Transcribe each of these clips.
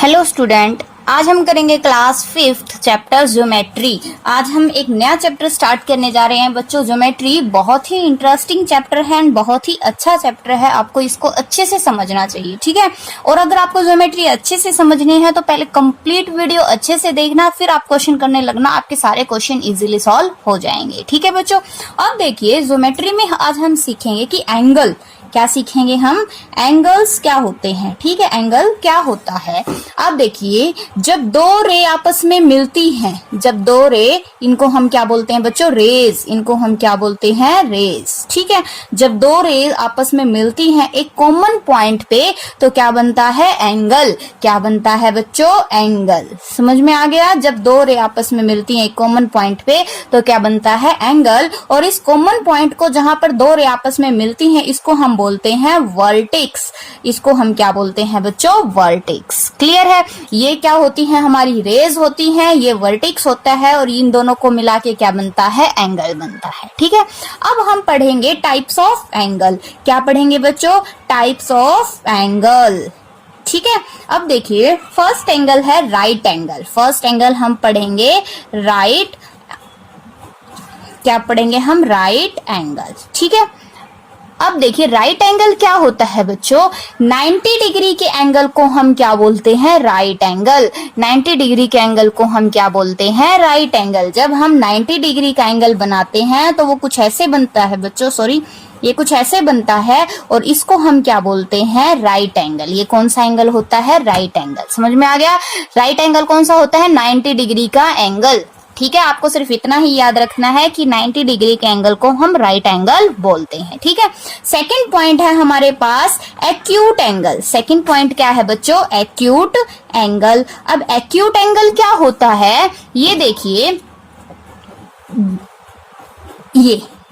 Hello student, आज हम करेंगे क्लास 5th चैप्टर ज्योमेट्री। आज हम एक नया चैप्टर स्टार्ट करने जा रहे हैं बच्चों। ज्योमेट्री बहुत ही इंटरेस्टिंग चैप्टर है एंड बहुत ही अच्छा चैप्टर है। आपको इसको अच्छे से समझना चाहिए, ठीक है। और अगर आपको ज्योमेट्री अच्छे से समझनी है तो पहले कंप्लीट वीडियो अच्छे से देखना, फिर आप क्वेश्चन करने लगना, आपके सारे क्वेश्चन इजीली सॉल्व हो जाएंगे, ठीक है बच्चों। अब देखिए, ज्योमेट्री में आज हम सीखेंगे कि एंगल क्या सीखेंगे हम, एंगल्स क्या होते हैं, ठीक है। एंगल क्या होता है, अब देखिए, जब दो रे आपस में मिलती हैं, जब दो रे, इनको हम क्या बोलते हैं बच्चों, रेज, इनको हम क्या बोलते हैं, रेज, ठीक है। जब दो रे आपस में मिलती हैं एक कॉमन पॉइंट पे तो क्या बनता है, एंगल। क्या बनता है बच्चों, एंगल। समझ में आ गया। जब दो रे आपस में मिलती हैं एक कॉमन पॉइंट पे तो क्या बनता है, एंगल। और इस कॉमन पॉइंट को, जहां पर दो रे आपस में मिलती हैं, इसको हम बोलते हैं वर्टेक्स। इसको हम क्या बोलते हैं बच्चों, वर्टेक्स। क्लियर है। ये क्या होती है, हमारी रेज होती हैं, ये वर्टेक्स होता है और इन दोनों को मिला के क्या बनता है, एंगल बनता है, ठीक है। अब हम पढ़ेंगे टाइप्स ऑफ एंगल। क्या पढ़ेंगे बच्चों, टाइप्स ऑफ एंगल, ठीक है। अब देखिए, फर्स्ट एंगल है राइट एंगल। फर्स्ट एंगल हम पढ़ेंगे राइट, क्या पढ़ेंगे हम, राइट एंगल, ठीक है। अब देखिए, राइट एंगल क्या होता है बच्चों, 90 डिग्री के एंगल को हम क्या बोलते हैं, राइट एंगल। 90 डिग्री के एंगल को हम क्या बोलते हैं, राइट एंगल। जब हम 90 डिग्री का एंगल बनाते हैं तो वो कुछ ऐसे बनता है बच्चों, सॉरी, ये कुछ ऐसे बनता है और इसको हम क्या बोलते हैं, राइट एंगल। ये कौन सा एंगल होता है, राइट एंगल। समझ में आ गया। राइट एंगल कौन सा होता है, 90 डिग्री का एंगल, ठीक है। आपको सिर्फ इतना ही याद रखना है कि 90 डिग्री के एंगल को हम राइट एंगल बोलते हैं, ठीक है। सेकंड पॉइंट है हमारे पास एक्यूट एंगल। सेकंड पॉइंट क्या है बच्चों, एक्यूट एंगल। अब एक्यूट एंगल क्या होता है, ये देखिए,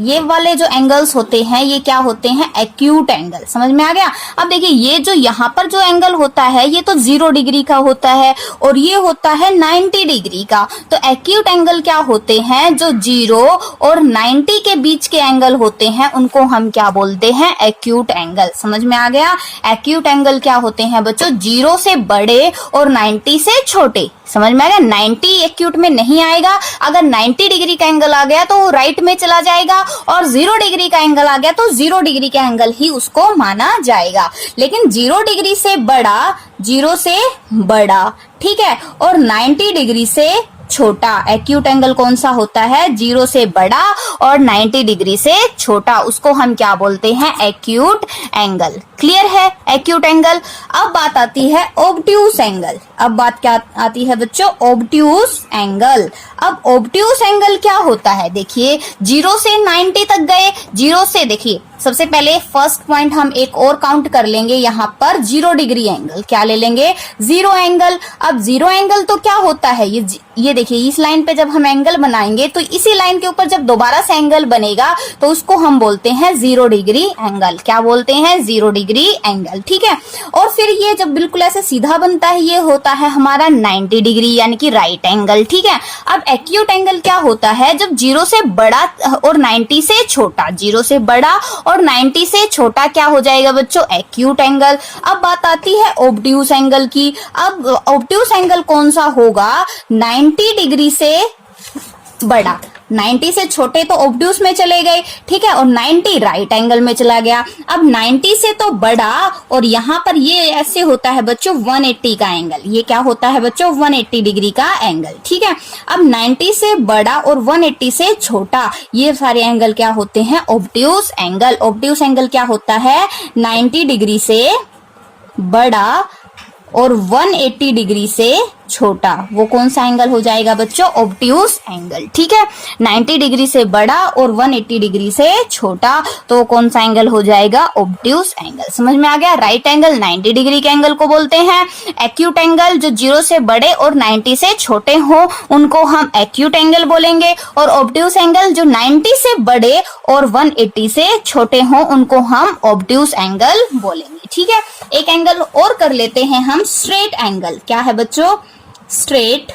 ये वाले जो एंगल्स होते हैं ये क्या होते हैं, एक्यूट एंगल। समझ में आ गया। अब देखिए, ये जो यहाँ पर जो एंगल होता है ये तो 0 डिग्री का होता है और ये होता है 90 डिग्री का। तो एक्यूट एंगल क्या होते हैं, जो 0 और 90 के बीच के एंगल होते हैं उनको हम क्या बोलते हैं, एक्यूट एंगल। समझ में आ गया। एक्यूट एंगल क्या होते हैं बच्चों, 0 से बड़े और 90 से छोटे। समझ में आ गया। 90 एक्यूट में नहीं आएगा। अगर 90 डिग्री का एंगल आ गया तो वो राइट में चला जाएगा और 0 डिग्री का एंगल आ गया तो 0 डिग्री का एंगल ही उसको माना जाएगा। लेकिन 0 डिग्री से बड़ा, 0 से बड़ा, ठीक है, और 90 डिग्री से छोटा एक्यूट एंगल कौन सा होता है, 0 से बड़ा और 90 डिग्री से छोटा, उसको हम क्या बोलते हैं, एक्यूट एंगल। क्लियर है, एक्यूट एंगल। अब बात आती है ऑब्ट्यूस एंगल। अब बात क्या आती है बच्चों, ऑब्ट्यूस एंगल। अब ऑब्ट्यूस एंगल क्या होता है, देखिए, 0 से 90 तक गए। 0 से, देखिए, सबसे पहले फर्स्ट पॉइंट हम एक और काउंट कर लेंगे, यहाँ पर 0 डिग्री एंगल। क्या ले लेंगे, 0 एंगल। अब 0 एंगल तो क्या होता है, ये देखिए, इस लाइन पे जब हम एंगल बनाएंगे तो इसी लाइन के ऊपर जब दोबारा से एंगल बनेगा तो उसको हम बोलते हैं 0 डिग्री एंगल। क्या बोलते हैं, 0 डिग्री एंगल, ठीक है। और फिर ये जब बिल्कुल ऐसे सीधा बनता है ये होता है हमारा 90 डिग्री यानी कि राइट एंगल, ठीक है। अब एक्यूट एंगल क्या होता है, जब 0 से बड़ा और 90 से छोटा, 0 से बड़ा और 90 से छोटा क्या हो जाएगा बच्चों, एक्यूट एंगल। अब बात आती है ऑब्ट्यूस एंगल की। अब ऑब्ट्यूस एंगल कौन सा होगा, 90 डिग्री से बड़ा, 90 से छोटे तो ऑब्ट्यूस में चले गए, ठीक है, और 90 राइट एंगल में चला गया। अब 90 से तो बड़ा और यहाँ पर ये ऐसे होता है बच्चों 180 का एंगल। ये क्या होता है बच्चों, 180 डिग्री का एंगल, ठीक है। अब 90 से बड़ा और 180 से छोटा, ये सारे एंगल क्या होते हैं, ऑब्ट्यूस एंगल। ऑब्ट्यूस एंगल क्या होता है, 90 डिग्री से बड़ा और 180 डिग्री से छोटा, वो कौन सा एंगल हो जाएगा बच्चों, ऑब्ट्यूस एंगल, ठीक है। 90 डिग्री से बड़ा और 180 डिग्री से छोटा तो कौन सा एंगल हो जाएगा, ऑब्ट्यूस एंगल। समझ में आ गया। राइट एंगल 90 डिग्री के एंगल को बोलते हैं एक्यूट एंगल। जो 0 से बड़े और 90 से छोटे हो उनको हम एक्यूट एंगल बोलेंगे, और ऑब्ट्यूस एंगल जो 90 से बड़े और 180 से छोटे हो उनको हम ऑब्ट्यूस एंगल बोलेंगे, ठीक है। एक एंगल और कर लेते हैं हम, स्ट्रेट एंगल। क्या है बच्चों, स्ट्रेट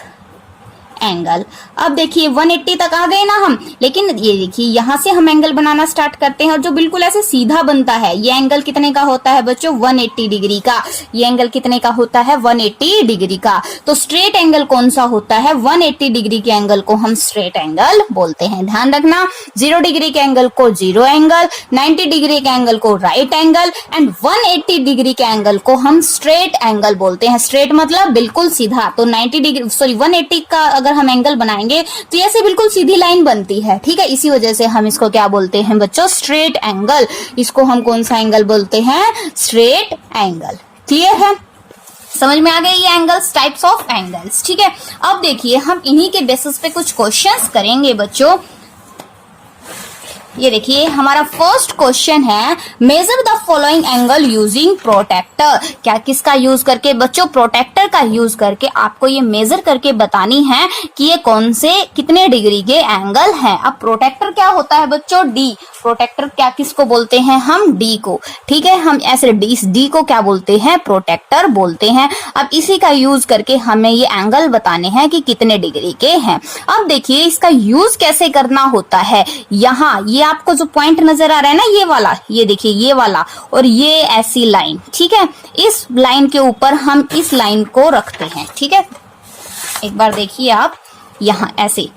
एंगल। अब देखिए 180 तक आ गए ना हम, लेकिन ये देखिए यहाँ से हम एंगल बनाना स्टार्ट करते हैं और जो बिल्कुल ऐसे सीधा बनता है, ये एंगल कितने का होता है बच्चों? 180 डिग्री का। ये एंगल कितने का होता है? 180 डिग्री का। तो स्ट्रेट एंगल कौन सा होता है? 180 डिग्री के एंगल को हम स्ट्रेट एंगल बोलते हैं। ध्यान रखना, 0 डिग्री के एंगल को जीरो एंगल, 90 डिग्री के एंगल को राइट एंगल एंड 180 डिग्री के एंगल को हम स्ट्रेट एंगल बोलते हैं। स्ट्रेट मतलब बिल्कुल सीधा। तो 180 का अगर हम एंगल बनाएंगे तो ऐसे बिल्कुल सीधी लाइन बनती है, ठीक है। इसी वजह से हम इसको क्या बोलते हैं बच्चों? Straight angle. इसको हम कौन सा एंगल बोलते हैं? Straight angle. क्लियर है? समझ में आ गए ये एंगल्स, टाइप्स ऑफ एंगल्स, ठीक है। अब देखिए हम इन्हीं के बेसिस पे कुछ क्वेश्चंस करेंगे बच्चों। ये देखिए हमारा फर्स्ट क्वेश्चन है, measure the following angle using protractor. क्या किसका यूज करके बच्चों? प्रोटेक्टर का यूज करके आपको ये मेजर करके बतानी है कि ये कौन से कितने डिग्री के एंगल हैं। अब प्रोटेक्टर क्या होता है बच्चों? डी। प्रोटेक्टर क्या किसको बोलते हैं हम? डी को, ठीक है। हम ऐसे डी को क्या बोलते हैं? प्रोटेक्टर बोलते हैं। अब इसी का यूज करके हमें ये एंगल बताने हैं कि कितने डिग्री के हैं। अब देखिए इसका यूज कैसे करना होता है। यहाँ ये आपको जो पॉइंट नजर आ रहा है ना, ये वाला, ये देखिए ये वाला और ये ऐसी लाइन, ठीक है। इस लाइन के ऊपर हम इस लाइन को रखते हैं, ठीक है। एक बार देखिए आप, यहाँ ऐसे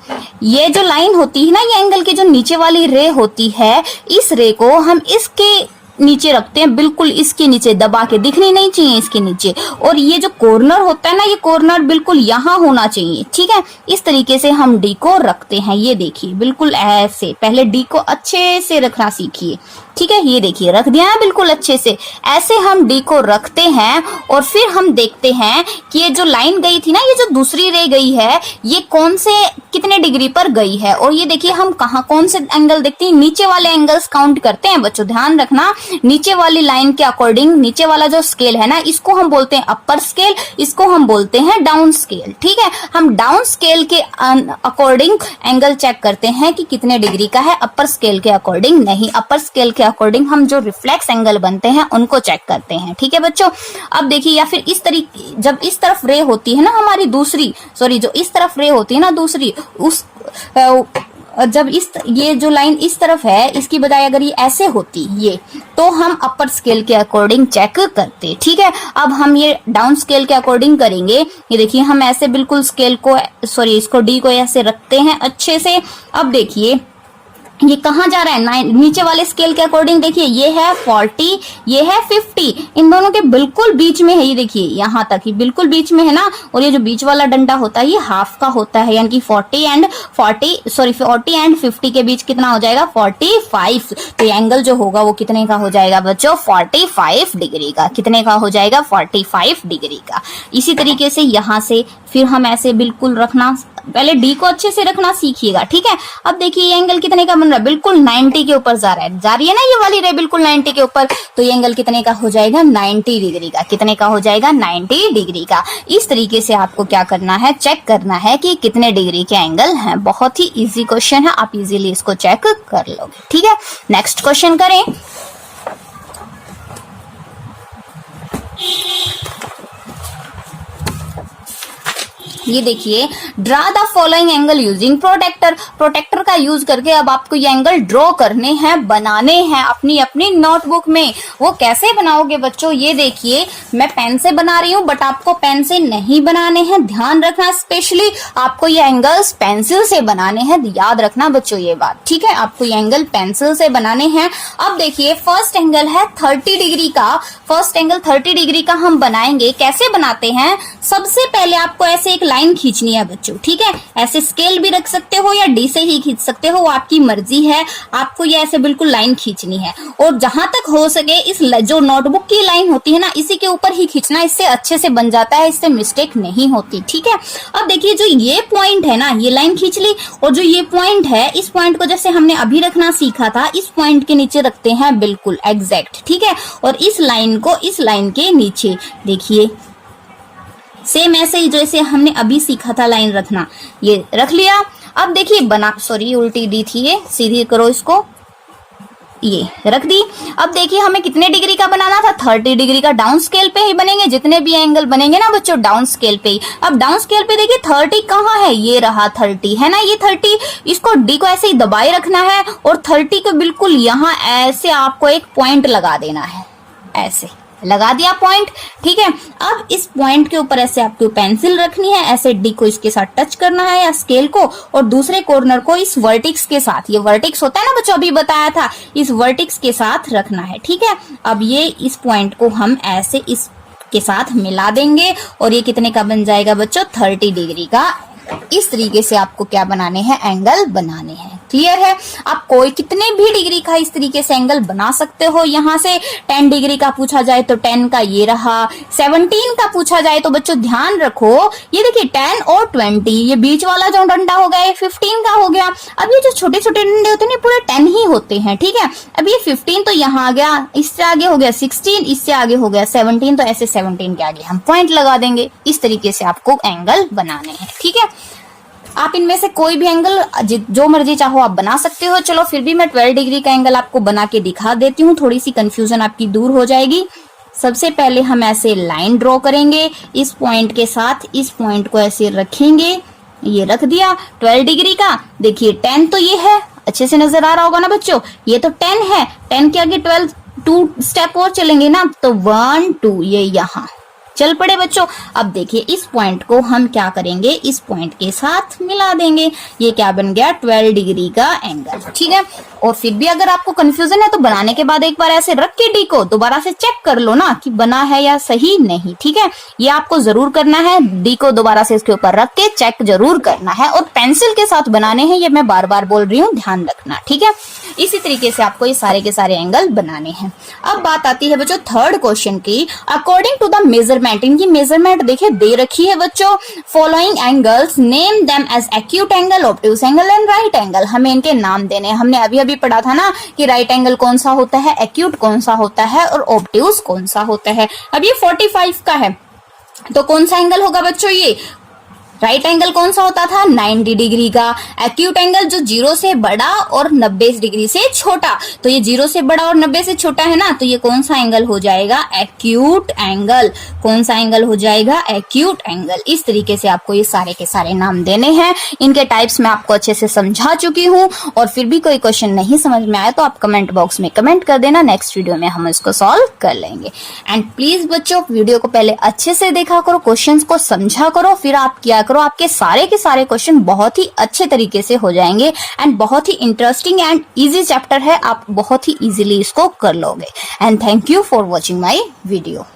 ये जो लाइन होती है ना, ये एंगल की जो नीचे वाली रे होती है, इस रे को हम इसके नीचे रखते हैं, बिल्कुल इसके नीचे दबा के, दिखनी नहीं चाहिए इसके नीचे। और ये जो कॉर्नर होता है ना, ये कॉर्नर बिल्कुल यहाँ होना चाहिए, ठीक है। इस तरीके से हम डी को रखते हैं। ये देखिए बिल्कुल ऐसे, पहले डी को अच्छे से रखना सीखिए, ठीक है। ये देखिए रख दिया है बिल्कुल अच्छे से। ऐसे हम डी को रखते हैं और फिर हम देखते हैं कि ये जो लाइन गई थी ना, ये जो दूसरी रे गई है, ये कौन से कितने डिग्री पर गई है। और ये देखिए हम कहाँ कौन से एंगल देखते हैं? नीचे वाले एंगल्स काउंट करते हैं बच्चों। ध्यान रखना, नीचे वाली लाइन के अकॉर्डिंग, नीचे वाला जो स्केल है ना, इसको हम बोलते हैं अपर स्केल, इसको हम बोलते हैं डाउन स्केल, ठीक है। हम डाउन स्केल के अकॉर्डिंग एंगल चेक करते हैं कि कितने डिग्री का है, अपर स्केल के अकॉर्डिंग नहीं। अपर स्केल के अकॉर्डिंग हम जो रिफ्लेक्स एंगल बनते हैं उनको चेक करते हैं, ठीक है बच्चों। अब देखिए, या फिर इस तरीके, जब इस तरफ रे होती है ना हमारी दूसरी, सॉरी जो इस तरफ रे होती है ना दूसरी, उस जब ये जो लाइन इस तरफ है, इसकी बजाय अगर ये ऐसे होती ये, तो हम अपर स्केल के अकॉर्डिंग चेक करते, ठीक है। अब हम ये डाउन स्केल के अकॉर्डिंग करेंगे। ये देखिए हम ऐसे बिल्कुल स्केल को, सॉरी इसको डी को ऐसे रखते हैं अच्छे से। अब देखिए ये कहाँ जा रहा है? नीचे वाले स्केल के अकॉर्डिंग देखिए, ये है 40, ये है 50, इन दोनों के बिल्कुल बीच में है। ये देखिए यहाँ तक ही बिल्कुल बीच में है ना। और ये जो बीच वाला डंडा होता है ये हाफ का होता है, यानी कि 40 एंड 50 के बीच कितना हो जाएगा? 45। तो एंगल जो होगा वो कितने का हो जाएगा बच्चों? 45 डिग्री का। कितने का हो जाएगा? 45 डिग्री का। इसी तरीके से यहाँ से फिर हम ऐसे बिल्कुल रखना, पहले डी को अच्छे से रखना सीखिएगा, ठीक है। अब देखिए ये एंगल कितने का बन रहा है? बिल्कुल 90 के ऊपर जा रही है ना ये वाली रे, बिल्कुल 90 के ऊपर। तो ये एंगल कितने का हो जाएगा? 90 डिग्री का। कितने का हो जाएगा? 90 डिग्री का। इस तरीके से आपको क्या करना है? चेक करना है कि कितने डिग्री के एंगल हैं। बहुत ही इजी क्वेश्चन है, आप इजीली इसको चेक कर लोगे, ठीक है। नेक्स्ट क्वेश्चन करें। ये देखिए, draw the following angle using protractor. Protractor का यूज करके अब आपको ये एंगल ड्रॉ करने हैं, बनाने हैं अपनी अपनी नोटबुक में। वो कैसे बनाओगे बच्चों? ये देखिए मैं पेन से बना रही हूँ, बट आपको पेन से नहीं बनाने हैं, ध्यान रखना। स्पेशली आपको ये एंगल्स पेंसिल से बनाने हैं, याद रखना बच्चों ये बात, ठीक है। आपको ये एंगल पेंसिल से बनाने हैं। अब देखिए फर्स्ट एंगल है 30 डिग्री का। फर्स्ट एंगल 30 डिग्री का हम बनाएंगे। कैसे बनाते हैं? सबसे पहले आपको ऐसे एक लाइन खींचनी है बच्चों, ठीक है। ऐसे स्केल भी रख सकते हो या डी से ही खींच सकते हो, वो आपकी मर्जी है। आपको ये ऐसे बिल्कुल लाइन खींचनी है और जहां तक हो सके इस जो नोटबुक की लाइन होती है ना, इसी के ऊपर ही खींचना, इससे अच्छे से बन जाता है, इससे मिस्टेक नहीं होती, ठीक है। अब देखिए जो ये पॉइंट है ना, ये लाइन खींच ली और जो ये पॉइंट है, इस पॉइंट को जैसे हमने अभी रखना सीखा था, इस पॉइंट के नीचे रखते हैं बिल्कुल एग्जैक्ट, ठीक है। और इस लाइन को इस लाइन के नीचे देखिए, सेम ऐसे ही जैसे हमने अभी सीखा था लाइन रखना, ये रख लिया। अब देखिए बना, सॉरी उल्टी दी थी ये, सीधी करो इसको। ये रख दी। अब देखिए हमें कितने डिग्री का बनाना था, 30 डिग्री का। डाउन स्केल पे ही बनेंगे जितने भी एंगल बनेंगे ना बच्चों, डाउन स्केल पे ही। अब डाउन स्केल पे देखिए 30 कहाँ है, ये रहा 30 है ना, ये 30। इसको डी को ऐसे ही दबाए रखना है और 30 को बिल्कुल यहाँ ऐसे आपको एक पॉइंट लगा देना है, ऐसे लगा दिया पॉइंट, ठीक है। अब इस पॉइंट के ऊपर ऐसे आपको पेंसिल रखनी है, ऐसे डी को इसके साथ टच करना है या स्केल को, और दूसरे कॉर्नर को इस वर्टिक्स के साथ, ये वर्टिक्स होता है ना बच्चों, अभी बताया था, इस वर्टिक्स के साथ रखना है, ठीक है। अब ये इस पॉइंट को हम ऐसे इस के साथ मिला देंगे और ये कितने का बन जाएगा बच्चों, 30 डिग्री का। इस तरीके से आपको क्या बनाने हैं, एंगल बनाने हैं। क्लियर है? आप कोई कितने भी डिग्री का इस तरीके से एंगल बना सकते हो। यहाँ से 10 डिग्री का पूछा जाए तो 10 का ये रहा, 17 का पूछा जाए तो बच्चों ध्यान रखो, ये देखिए 10 और 20, ये बीच वाला जो डंडा हो गया 15 का हो गया। अब ये जो छोटे छोटे डंडे होते हैं पूरे 10 ही होते हैं, ठीक है। अब ये 15 तो यहाँ आ गया, इससे आगे हो गया 16, इससे आगे हो गया 17, तो ऐसे 17 के आगे हम पॉइंट लगा देंगे। इस तरीके से आपको एंगल बनाने हैं, ठीक है। आप इनमें से कोई भी एंगल जो मर्जी चाहो आप बना सकते हो। चलो फिर भी मैं 12 डिग्री का एंगल आपको बना के दिखा देती हूँ, थोड़ी सी कंफ्यूजन आपकी दूर हो जाएगी। सबसे पहले हम ऐसे लाइन ड्रॉ करेंगे, इस पॉइंट के साथ इस पॉइंट को ऐसे रखेंगे, ये रख दिया 12 डिग्री का। देखिए 10 तो ये है, अच्छे से नजर आ रहा होगा ना बच्चों, ये तो 10 है, 10 के आगे 12, 2 स्टेप और चलेंगे ना, तो 1 2 ये यहाँ चल पड़े बच्चों। अब देखिए इस पॉइंट को हम क्या करेंगे, इस पॉइंट के साथ मिला देंगे, ये क्या बन गया, 12 डिग्री का एंगल, ठीक है। और फिर भी अगर आपको कंफ्यूजन है तो बनाने के बाद एक बार ऐसे रख के डी को दोबारा से चेक कर लो ना कि बना है या सही नहीं, ठीक है। ये आपको जरूर करना है, डी को दोबारा से इसके ऊपर रख के चेक जरूर करना है, और पेंसिल के साथ बनाने हैं, ये मैं बार बार बोल रही हूँ, ध्यान रखना, ठीक है। इसी तरीके से आपको ये सारे के सारे एंगल बनाने हैं। अब बात आती है बच्चों थर्ड क्वेश्चन की। अकॉर्डिंग टू द मेजरमेंट, इनकी मेजरमेंट देखिए दे रखी है बच्चों, following angles name them as acute angle, obtuse angle and right angle. हमें इनके नाम देने हैं। हमने अभी अभी पढ़ा था ना कि राइट एंगल कौन सा होता है, एक्यूट कौन सा होता है और ऑब्ट्यूज कौन सा होता है। अब ये 45 का है तो कौन सा एंगल होगा बच्चों, ये राइट एंगल कौन सा होता था, 90 डिग्री का। एक्यूट एंगल जो 0 से बड़ा और 90 डिग्री से छोटा, तो ये 0 से बड़ा और 90 से छोटा है ना, तो ये कौन सा एंगल हो जाएगा, एक्यूट एंगल। कौन सा एंगल हो जाएगा, एक्यूट एंगल। इस तरीके से आपको ये सारे के सारे नाम देने हैं। इनके टाइप्स मैं आपको अच्छे से समझा चुकी हूँ, और फिर भी कोई क्वेश्चन नहीं समझ में आया तो आप कमेंट बॉक्स में कमेंट कर देना, नेक्स्ट वीडियो में हम इसको सॉल्व कर लेंगे। एंड प्लीज बच्चों वीडियो को पहले अच्छे से देखा करो, क्वेश्चन को समझा करो, फिर आप क्या करो, आपके सारे के सारे क्वेश्चन बहुत ही अच्छे तरीके से हो जाएंगे। एंड बहुत ही इंटरेस्टिंग एंड इजी चैप्टर है, आप बहुत ही इजीली इसको कर लोगे। And thank you for watching my video.